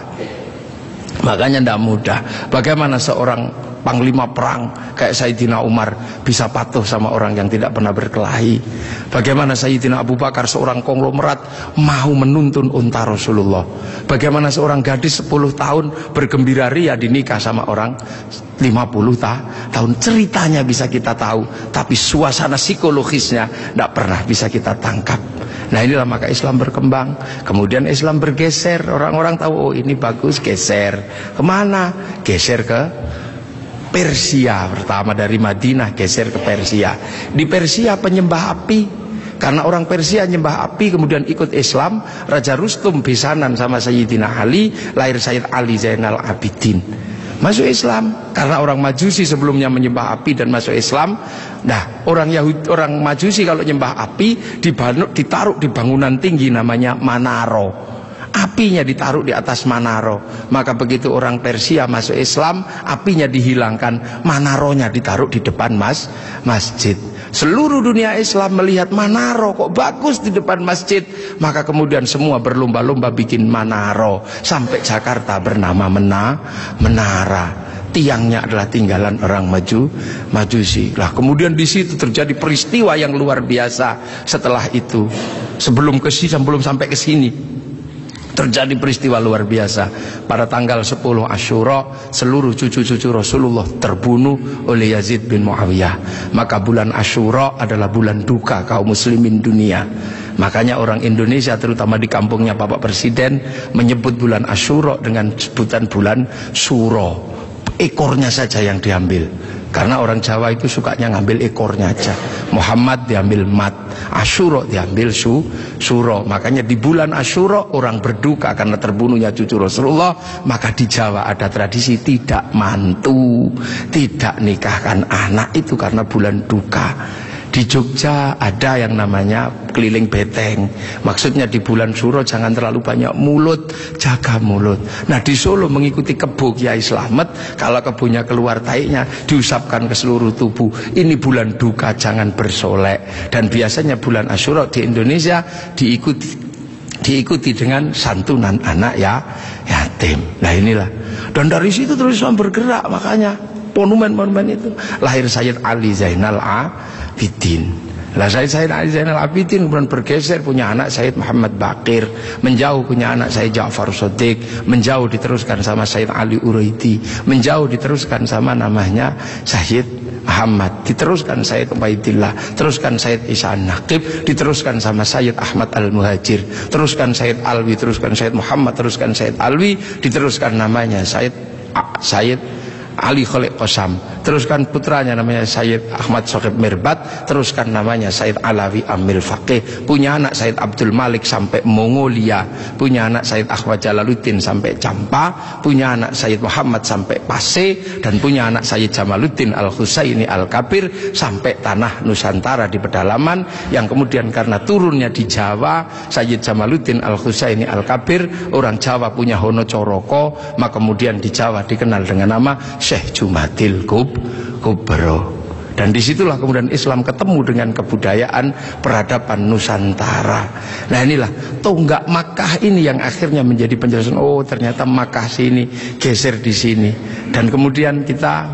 Makanya tidak mudah. Bagaimana seorang panglima perang kayak Sayyidina Umar bisa patuh sama orang yang tidak pernah berkelahi? Bagaimana Sayyidina Abu Bakar seorang konglomerat mau menuntun unta Rasulullah? Bagaimana seorang gadis 10 tahun bergembira ria dinikah sama orang 50 tahun? Ceritanya bisa kita tahu, tapi suasana psikologisnya tidak pernah bisa kita tangkap. Nah inilah maka Islam berkembang. Kemudian Islam bergeser. Orang-orang tahu, oh ini bagus, geser. Kemana? Geser ke Persia pertama, dari Madinah geser ke Persia. Di Persia penyembah api, karena orang Persia nyembah api, kemudian ikut Islam. Raja Rustum besanan sama Sayyidina Ali, lahir Sayyid Ali Zainal Abidin, masuk Islam. Karena orang Majusi sebelumnya menyembah api dan masuk Islam. Nah, orang Majusi kalau nyembah api ditaruh di bangunan tinggi namanya Manaro. Apinya ditaruh di atas Manaro. Maka begitu orang Persia masuk Islam, apinya dihilangkan, Manaronya ditaruh di depan masjid. Seluruh dunia Islam melihat Manaro kok bagus di depan masjid, maka kemudian semua berlomba-lomba bikin Manaro. Sampai Jakarta bernama Menara. Tiangnya adalah tinggalan orang Majusi. Lah kemudian di situ terjadi peristiwa yang luar biasa. Setelah itu, sebelum sampai ke sini, terjadi peristiwa luar biasa. Pada tanggal 10 Asyura, seluruh cucu-cucu Rasulullah terbunuh oleh Yazid bin Muawiyah. Maka bulan Asyura adalah bulan duka kaum muslimin dunia. Makanya orang Indonesia, terutama di kampungnya Bapak Presiden, menyebut bulan Asyura dengan sebutan bulan Suro. Ekornya saja yang diambil, karena orang Jawa itu sukanya ngambil ekornya aja. Muhammad diambil mat, Asyura diambil suro. Makanya di bulan Asyura orang berduka karena terbunuhnya cucu Rasulullah. Maka di Jawa ada tradisi tidak mantu, tidak nikahkan anak, itu karena bulan duka. Di Jogja ada yang namanya keliling beteng. Maksudnya di bulan Suro jangan terlalu banyak mulut, jaga mulut. Nah di Solo mengikuti kebo Kiai Slamet, kalau kebonya keluar taiknya diusapkan ke seluruh tubuh. Ini bulan duka, jangan bersolek. Dan biasanya bulan Asyura di Indonesia diikuti dengan santunan anak yatim. Nah inilah. Dan dari situ terus bergerak, makanya monumen-monumen itu. Lahir Sayyid Ali Zainal Abidin. Lah Sayyid Ali Zainal Abidin kemudian bergeser, punya anak Sayyid Muhammad Baqir, menjauh punya anak Sayyid Ja'far Shadiq, menjauh diteruskan sama Sayyid Ali Uraidi, menjauh diteruskan sama namanya Sayyid Muhammad, diteruskan Sayyid Ubaidillah, teruskan Sayyid Isa An-Naqib, diteruskan sama Sayyid Ahmad Al-Muhajir, teruskan Sayyid Alwi, teruskan Sayyid Muhammad, teruskan Sayyid Alwi, diteruskan namanya Sayyid Ali Khalid Qasam, teruskan putranya namanya Sayyid Ahmad Sohib Mirbat, teruskan namanya Sayyid Alawi Amil Faqih, punya anak Sayyid Abdul Malik sampai Mongolia, punya anak Sayyid Ahmad Jalaluddin sampai Campa, punya anak Sayyid Muhammad sampai Pase, dan punya anak Sayyid Jamaluddin Al-Husaini Al-Kabir sampai tanah Nusantara di pedalaman, yang kemudian karena turunnya di Jawa, Sayyid Jamaluddin Al-Husaini Al-Kabir, orang Jawa punya Hono Coroko, maka kemudian di Jawa dikenal dengan nama Syekh Jumadil Kubro. Dan disitulah kemudian Islam ketemu dengan kebudayaan peradaban Nusantara. Nah inilah tonggak Makkah ini yang akhirnya menjadi penjelasan, oh ternyata Makkah sini geser di sini. Dan kemudian kita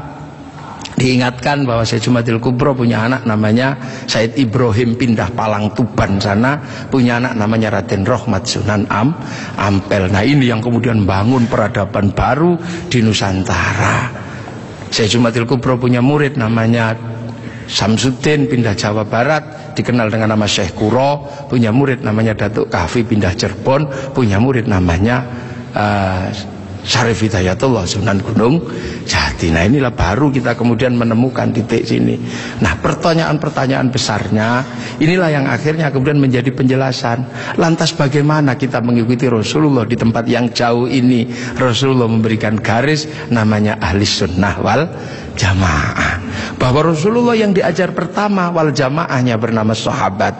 diingatkan bahwa Syekh Jumadil Kubro punya anak namanya Said Ibrahim, pindah Palang Tuban sana, punya anak namanya Raden Rohmat Sunan Ampel. Nah ini yang kemudian bangun peradaban baru di Nusantara. Syekh Jumadil Kubro punya murid namanya Samsuddin, pindah Jawa Barat, dikenal dengan nama Syekh Kuro, punya murid namanya Datuk Kahfi, pindah Cirebon, punya murid namanya Syarif Hidayatullah Sunan Gunung Jati. Nah inilah baru kita kemudian menemukan titik sini. Nah pertanyaan-pertanyaan besarnya inilah yang akhirnya kemudian menjadi penjelasan. Lantas bagaimana kita mengikuti Rasulullah di tempat yang jauh ini? Rasulullah memberikan garis namanya ahli sunnah wal jamaah, bahwa Rasulullah yang diajar pertama wal jamaahnya bernama sahabat,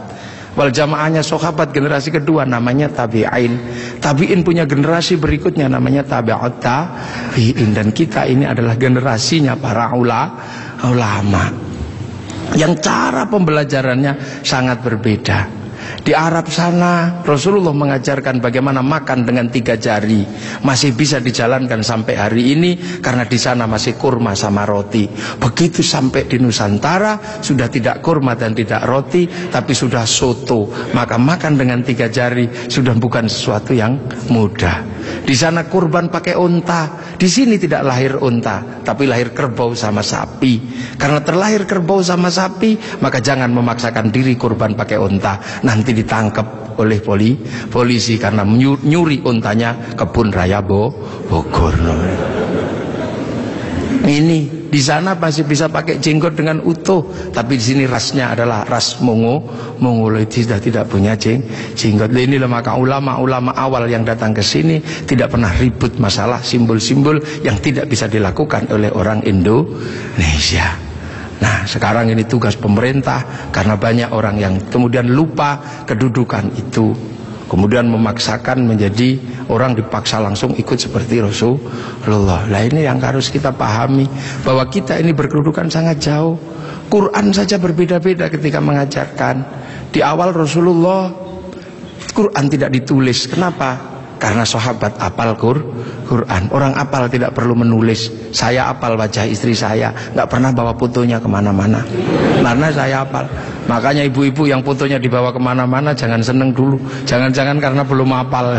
wal jamaahnya sahabat generasi kedua namanya tabi'in, tabi'in punya generasi berikutnya namanya tabi'ut tabi'in, dan kita ini adalah generasinya para ulama yang cara pembelajarannya sangat berbeda. Di Arab sana Rasulullah mengajarkan bagaimana makan dengan 3 jari, masih bisa dijalankan sampai hari ini karena di sana masih kurma sama roti. Begitu sampai di Nusantara sudah tidak kurma dan tidak roti, tapi sudah soto, maka makan dengan 3 jari sudah bukan sesuatu yang mudah. Di sana kurban pakai unta, di sini tidak lahir unta, tapi lahir kerbau sama sapi. Karena terlahir kerbau sama sapi, maka jangan memaksakan diri kurban pakai unta, nanti ditangkap oleh polisi karena nyuri untanya Kebun Raya Bogor. Ini Di sana masih bisa pakai jenggot dengan utuh, tapi di sini rasnya adalah ras Mongoloid, sudah tidak punya jenggot. Inilah maka ulama-ulama awal yang datang ke sini tidak pernah ribut masalah simbol-simbol yang tidak bisa dilakukan oleh orang Indonesia. Nah, sekarang ini tugas pemerintah karena banyak orang yang kemudian lupa kedudukan itu, kemudian memaksakan menjadi orang dipaksa langsung ikut seperti Rasulullah. Nah, ini yang harus kita pahami, bahwa kita ini berkedudukan sangat jauh. Quran saja berbeda-beda ketika mengajarkan. Di awal Rasulullah, Quran tidak ditulis. Kenapa? Karena sahabat apal Quran. Orang apal tidak perlu menulis. Saya apal wajah istri saya, nggak pernah bawa fotonya kemana-mana, karena saya apal. Makanya ibu-ibu yang fotonya dibawa kemana-mana jangan seneng dulu. Jangan-jangan karena belum apal.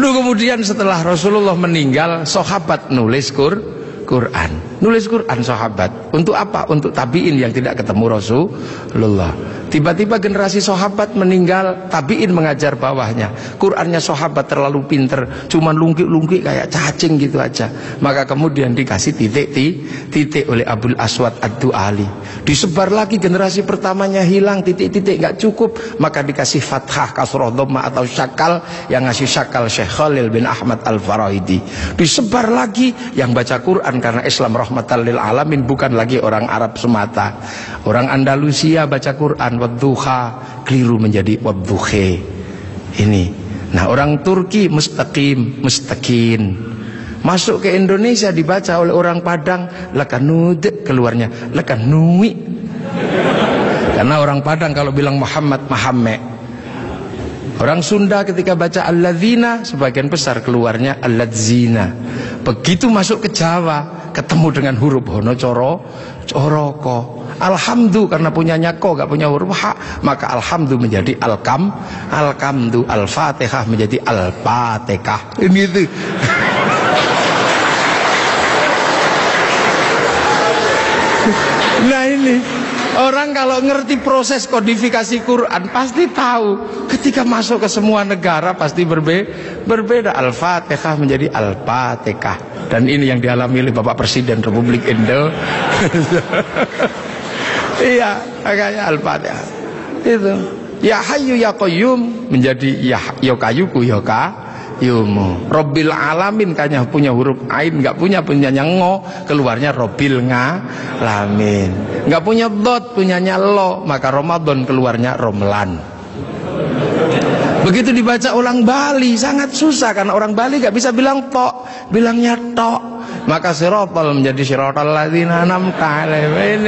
Lalu kemudian setelah Rasulullah meninggal, sahabat nulis Quran. Nulis Quran sahabat. Untuk apa? Untuk tabiin yang tidak ketemu Rasulullah. Tiba-tiba generasi sahabat meninggal, tabiin mengajar bawahnya. Qurannya sahabat terlalu pinter, cuman lungkik-lungkik kayak cacing gitu aja. Maka kemudian dikasih titik oleh Abul Aswad Ad-Du'ali. Disebar lagi, generasi pertamanya hilang, titik-titik nggak cukup, maka dikasih fathah, kasroh, dhamma atau syakal. Yang ngasih syakal Syekh Khalil bin Ahmad Al-Farahidi. Disebar lagi, yang baca Quran karena Islam rahmatan lil alamin bukan lagi orang Arab semata. Orang Andalusia baca Quran wadduha, keliru menjadi wadduhe. Ini. Nah, orang Turki mustaqim, mustaqin. Masuk ke Indonesia dibaca oleh orang Padang lakanud, keluarnya lakanui. Karena orang Padang kalau bilang Muhammad, Mahamme. Orang Sunda ketika baca alladzina, sebagian besar keluarnya alladzina. Begitu masuk ke Jawa, ketemu dengan huruf hono coroko. Alhamdu karena punyanya ko, gak punya huruf ha, maka alhamdu menjadi alkamdu, al-fatihah menjadi al-fatihah. Ini itu. Nah, ini orang kalau ngerti proses kodifikasi Quran pasti tahu. Ketika masuk ke semua negara pasti berbeda. Al-Fatihah menjadi Al-Fatihah. Dan ini yang dialami oleh Bapak Presiden Republik Indonesia. Iya, makanya Al-Fatihah. Itu. Ya Hayyu Ya Qayyum menjadi Ya Kayuku Ya Yumu. Robbil Alamin kayaknya punya huruf ain, nggak punyanya ngo, keluarnya Robbil Ngalamin. Nggak punya dot, punyanya lo, maka Ramadan keluarnya Romlan. Begitu dibaca ulang Bali sangat susah karena orang Bali nggak bisa bilang tok, bilangnya tok. Maka sirotol menjadi sirotol ladzina an'amta alaihim.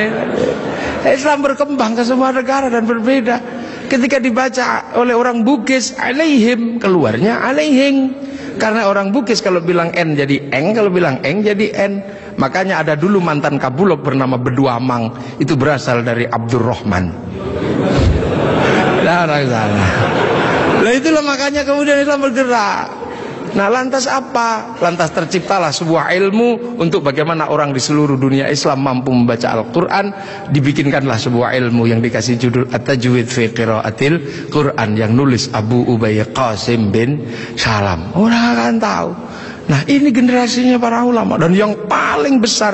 Islam berkembang ke semua negara dan berbeda. Ketika dibaca oleh orang Bugis alaihim, keluarnya alaihing. Karena orang Bugis kalau bilang N jadi eng, kalau bilang eng jadi N. Makanya ada dulu mantan Kabulok bernama Beduamang. Itu berasal dari Abdurrahman. Nah, itulah makanya kemudian Islam bergerak. Nah, lantas apa? Lantas terciptalah sebuah ilmu untuk bagaimana orang di seluruh dunia Islam mampu membaca Al-Quran. Dibikinkanlah sebuah ilmu yang dikasih judul At-Tajwid fi Qiraatil Quran, yang nulis Abu Ubay Qasim bin Salam. Orang akan tahu. Nah, ini generasinya para ulama. Dan yang paling besar,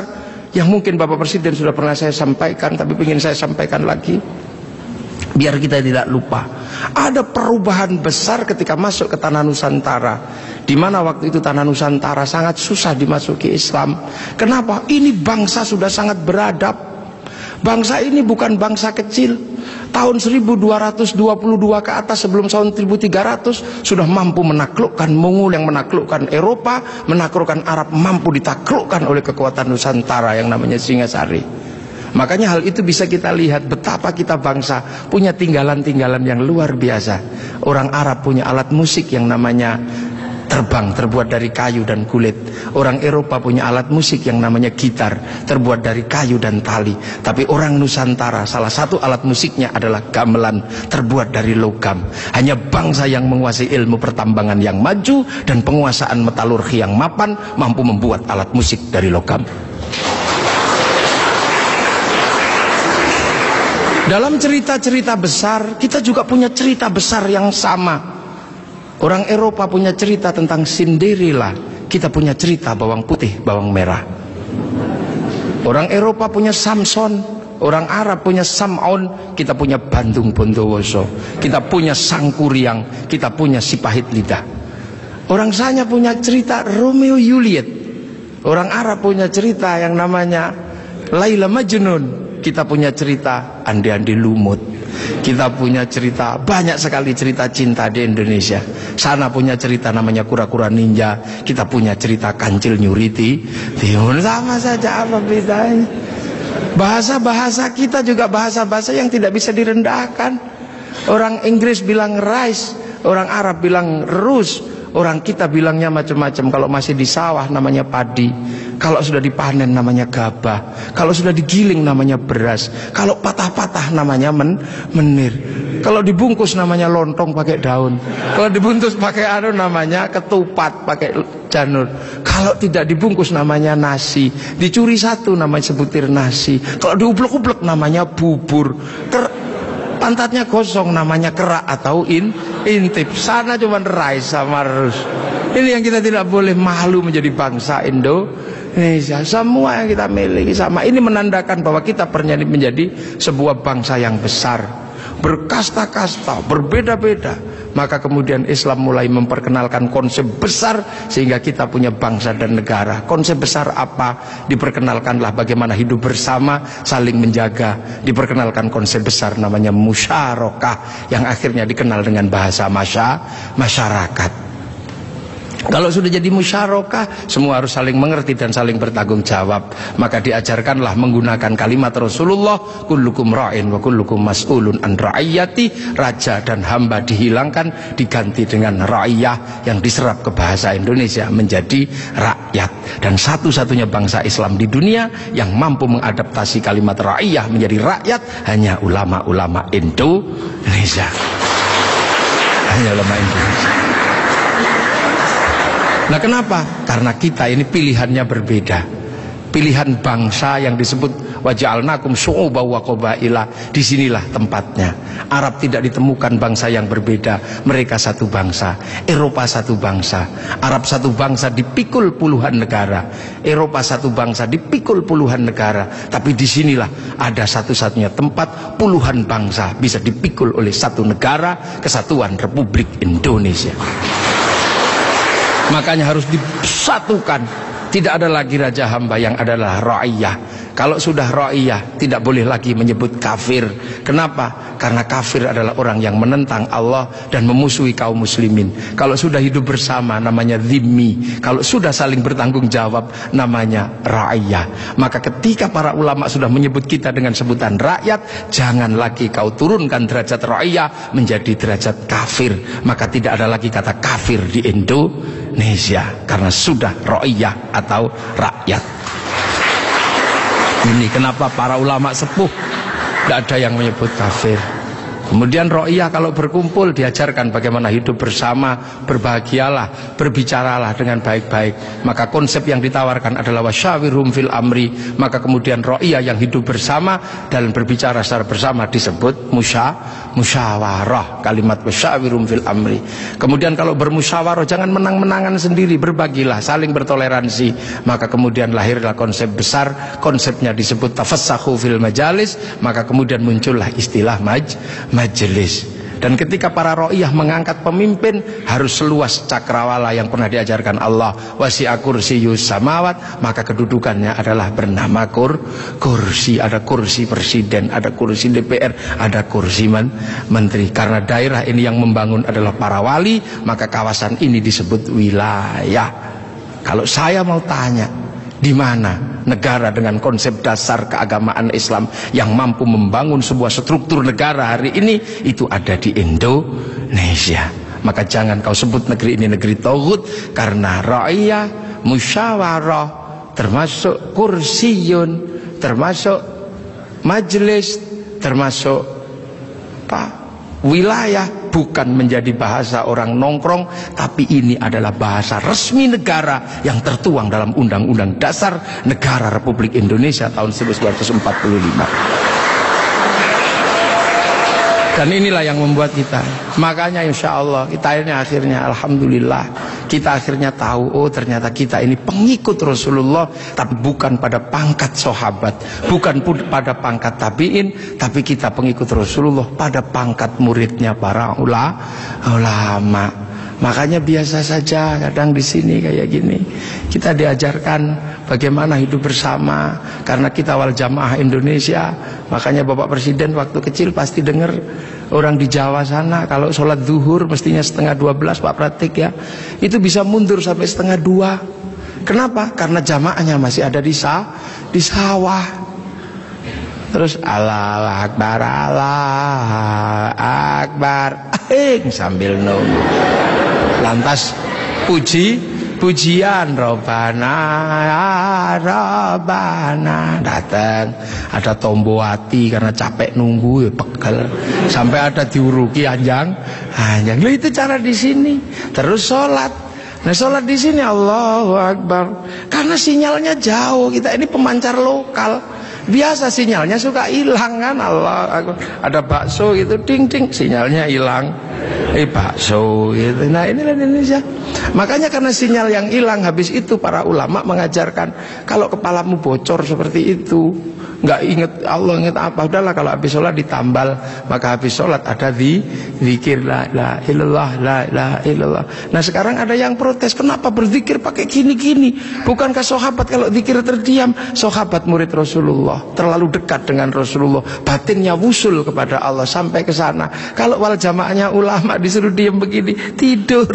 yang mungkin Bapak Presiden sudah pernah saya sampaikan, tapi ingin saya sampaikan lagi, biar kita tidak lupa. Ada perubahan besar ketika masuk ke tanah Nusantara, di mana waktu itu tanah Nusantara sangat susah dimasuki Islam. Kenapa? Ini bangsa sudah sangat beradab. Bangsa ini bukan bangsa kecil. Tahun 1222 ke atas, sebelum tahun 1300 sudah mampu menaklukkan Mongol yang menaklukkan Eropa, menaklukkan Arab, mampu ditaklukkan oleh kekuatan Nusantara yang namanya Singasari. Makanya hal itu bisa kita lihat betapa kita bangsa punya tinggalan-tinggalan yang luar biasa. Orang Arab punya alat musik yang namanya terbang, terbuat dari kayu dan kulit. Orang Eropa punya alat musik yang namanya gitar, terbuat dari kayu dan tali. Tapi orang Nusantara, salah satu alat musiknya adalah gamelan, terbuat dari logam. Hanya bangsa yang menguasai ilmu pertambangan yang maju dan penguasaan metalurgi yang mapan mampu membuat alat musik dari logam. Dalam cerita-cerita besar, kita juga punya cerita besar yang sama. Orang Eropa punya cerita tentang Cinderella, kita punya cerita bawang putih, bawang merah. Orang Eropa punya Samson, orang Arab punya Sam'on, kita punya Bandung Bondowoso, kita punya Sangkuriang, kita punya si pahit lidah. Orang Sanya punya cerita Romeo Juliet, orang Arab punya cerita yang namanya Laila Majnun, kita punya cerita Andi-Andi Lumut, kita punya cerita, banyak sekali cerita cinta di Indonesia. Sana punya cerita namanya Kura-Kura Ninja, kita punya cerita Kancil Nyuriti. Sama saja, apa bedanya? Bahasa-bahasa kita juga bahasa-bahasa yang tidak bisa direndahkan. Orang Inggris bilang rice, orang Arab bilang rus, orang kita bilangnya macam-macam. Kalau masih di sawah namanya padi, kalau sudah dipanen namanya gabah, kalau sudah digiling namanya beras, kalau patah-patah namanya menir, kalau dibungkus namanya lontong pakai daun, kalau dibungkus pakai namanya ketupat pakai janur, kalau tidak dibungkus namanya nasi, dicuri satu namanya sebutir nasi, kalau diublek-ublek namanya bubur, pantatnya gosong namanya kerak atau intip. Sana cuma rice sama rus. Ini yang kita tidak boleh malu menjadi bangsa Indonesia. Semua yang kita miliki sama. Ini menandakan bahwa kita pernah menjadi sebuah bangsa yang besar, berkasta-kasta, berbeda-beda. Maka kemudian Islam mulai memperkenalkan konsep besar sehingga kita punya bangsa dan negara. Konsep besar apa? Diperkenalkanlah bagaimana hidup bersama, saling menjaga. Diperkenalkan konsep besar namanya musyarakah, yang akhirnya dikenal dengan bahasa masyarakat. Kalau sudah jadi musyarakah, semua harus saling mengerti dan saling bertanggung jawab. Maka diajarkanlah menggunakan kalimat Rasulullah, kullukum ra'in wa kullukum mas'ulun an ra'iyati. Raja dan hamba dihilangkan, diganti dengan ra'iyah, yang diserap ke bahasa Indonesia menjadi rakyat. Dan satu-satunya bangsa Islam di dunia yang mampu mengadaptasi kalimat ra'iyah menjadi rakyat hanya ulama-ulama Indonesia. Hanya ulama Indonesia. Nah, kenapa? Karena kita ini pilihannya berbeda. Pilihan bangsa yang disebut waja'alnakum syu'uban wa qabaila, disinilah tempatnya. Arab tidak ditemukan bangsa yang berbeda, mereka satu bangsa. Eropa satu bangsa, Arab satu bangsa dipikul puluhan negara, Eropa satu bangsa dipikul puluhan negara. Tapi disinilah ada satu-satunya tempat puluhan bangsa bisa dipikul oleh satu negara, Kesatuan Republik Indonesia. Makanya harus disatukan. Tidak ada lagi raja hamba, yang adalah ra'iyah. Kalau sudah ra'iyah, tidak boleh lagi menyebut kafir. Kenapa? Karena kafir adalah orang yang menentang Allah dan memusuhi kaum muslimin. Kalau sudah hidup bersama namanya dhimmi. Kalau sudah saling bertanggung jawab namanya ra'iyah. Maka ketika para ulama sudah menyebut kita dengan sebutan rakyat, jangan lagi kau turunkan derajat ra'iyah menjadi derajat kafir. Maka tidak ada lagi kata kafir di Indonesia, karena sudah ra'iyah atau rakyat. Ini kenapa para ulama sepuh tidak ada yang menyebut kafir. Kemudian ra'iyah kalau berkumpul diajarkan bagaimana hidup bersama, berbahagialah, berbicaralah dengan baik-baik. Maka konsep yang ditawarkan adalah wasyawirhum fil amri. Maka kemudian ra'iyah yang hidup bersama dan berbicara secara bersama disebut musyawarah. Kalimat wasyawirhum fil amri. Kemudian kalau bermusyawarah jangan menang-menangan sendiri, berbagilah, saling bertoleransi. Maka kemudian lahirlah konsep besar, konsepnya disebut tafassahu fil majalis. Maka kemudian muncullah istilah majelis. Dan ketika para ra'iyah mengangkat pemimpin, harus seluas cakrawala yang pernah diajarkan Allah, wasi'a kursiyyus samawat, maka kedudukannya adalah bernama kursi. Ada kursi presiden, ada kursi DPR, ada kursi menteri. Karena daerah ini yang membangun adalah para wali, maka kawasan ini disebut wilayah. Kalau saya mau tanya, di mana negara dengan konsep dasar keagamaan Islam yang mampu membangun sebuah struktur negara hari ini? Itu ada di Indonesia. Maka jangan kau sebut negeri ini negeri tauhid, karena ra'iyah, musyawarah, termasuk kursiyun, termasuk majelis, termasuk wilayah, bukan menjadi bahasa orang nongkrong, tapi ini adalah bahasa resmi negara yang tertuang dalam Undang-Undang Dasar Negara Republik Indonesia tahun 1945. Dan inilah yang membuat kita, makanya insya Allah kita ini akhirnya alhamdulillah kita akhirnya tahu, oh ternyata kita ini pengikut Rasulullah, tapi bukan pada pangkat sahabat, bukan pada pangkat tabi'in, tapi kita pengikut Rasulullah pada pangkat muridnya para ulama. Makanya biasa saja kadang di sini kayak gini kita diajarkan bagaimana hidup bersama, karena kita wal jamaah Indonesia. Makanya Bapak Presiden waktu kecil pasti dengar orang di Jawa sana kalau sholat zuhur mestinya 11:30, Pak Pratik ya, itu bisa mundur sampai 1:30. Kenapa? Karena jamaahnya masih ada di sawah. Terus Allah Akbar, Allah Akbar, sambil nunggu. Lantas pujian Robana datang, ada Tombowati karena capek nunggu ya pegel, sampai ada diuruki anjang. Loh, itu cara di sini. Terus sholat. Nah, sholat di sini Allahu Akbar. Karena sinyalnya jauh, kita ini pemancar lokal. Biasa sinyalnya suka hilang kan. Allah, ada bakso gitu, ding ding, sinyalnya hilang. Bakso gitu. Nah, inilah Indonesia. Makanya karena sinyal yang hilang, habis itu para ulama mengajarkan kalau kepalamu bocor seperti itu, nggak inget Allah, inget apa, udahlah kalau habis sholat ditambal. Maka habis sholat ada zikir la ilaha illallah, la ilaha illallah. Nah, sekarang ada yang protes, kenapa berzikir pakai gini-gini? Bukankah sahabat kalau zikir terdiam? Sahabat murid Rasulullah, terlalu dekat dengan Rasulullah, batinnya wusul kepada Allah sampai ke sana. Kalau wal jamaahnya ulama disuruh diam begini, tidur.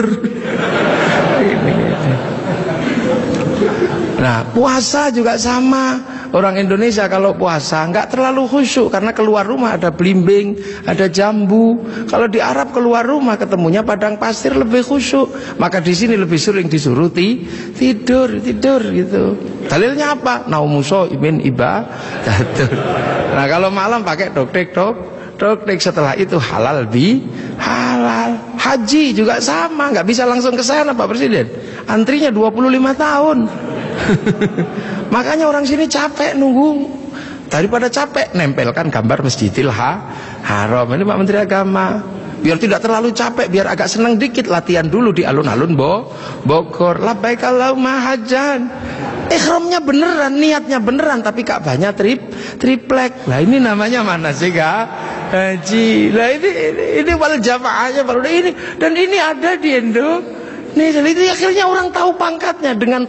Nah, puasa juga sama. Orang Indonesia kalau puasa nggak terlalu khusyuk karena keluar rumah ada belimbing, ada jambu. Kalau di Arab keluar rumah ketemunya padang pasir, lebih khusyuk. Maka di sini lebih sering disuruh tidur gitu. Dalilnya apa? Naumuso imin ibadatur. Nah, kalau malam pakai doktek. Setelah itu halal halal. Haji juga sama, nggak bisa langsung ke sana Pak Presiden. Antrinya 25 tahun. Makanya orang sini capek nunggu. Daripada capek, nempelkan gambar Masjidil Haram. Ini Pak Menteri Agama. Biar tidak terlalu capek, biar agak senang dikit, latihan dulu di alun-alun Bogor. Labbaik Allahumma hajjan. Ihramnya beneran, niatnya beneran, tapi Ka'bahnya triplek. Lah ini namanya mana sih haji. Lah ini wal jamaahnya baru ini, dan ini ada di Indonesia. Itu akhirnya orang tahu pangkatnya dengan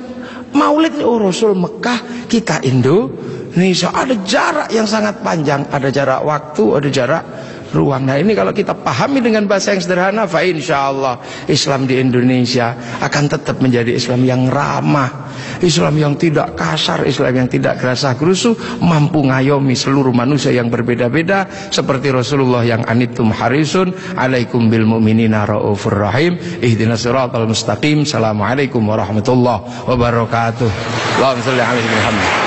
Maulid. Oh, Rasul Mekah, kita Indonesia. Ada jarak yang sangat panjang, ada jarak waktu, ada jarak ruang. Nah, ini kalau kita pahami dengan bahasa yang sederhana, fa insyaallah Islam di Indonesia akan tetap menjadi Islam yang ramah, Islam yang tidak kasar, Islam yang tidak gerasah gerusu, mampu ngayomi seluruh manusia yang berbeda-beda, seperti Rasulullah yang anittum harisun alaikum bil mu'minina raufur rahim ihdinas siratal mustaqim. Assalamualaikum warahmatullahi wabarakatuh. Allahumma shalli alaihi Muhammad.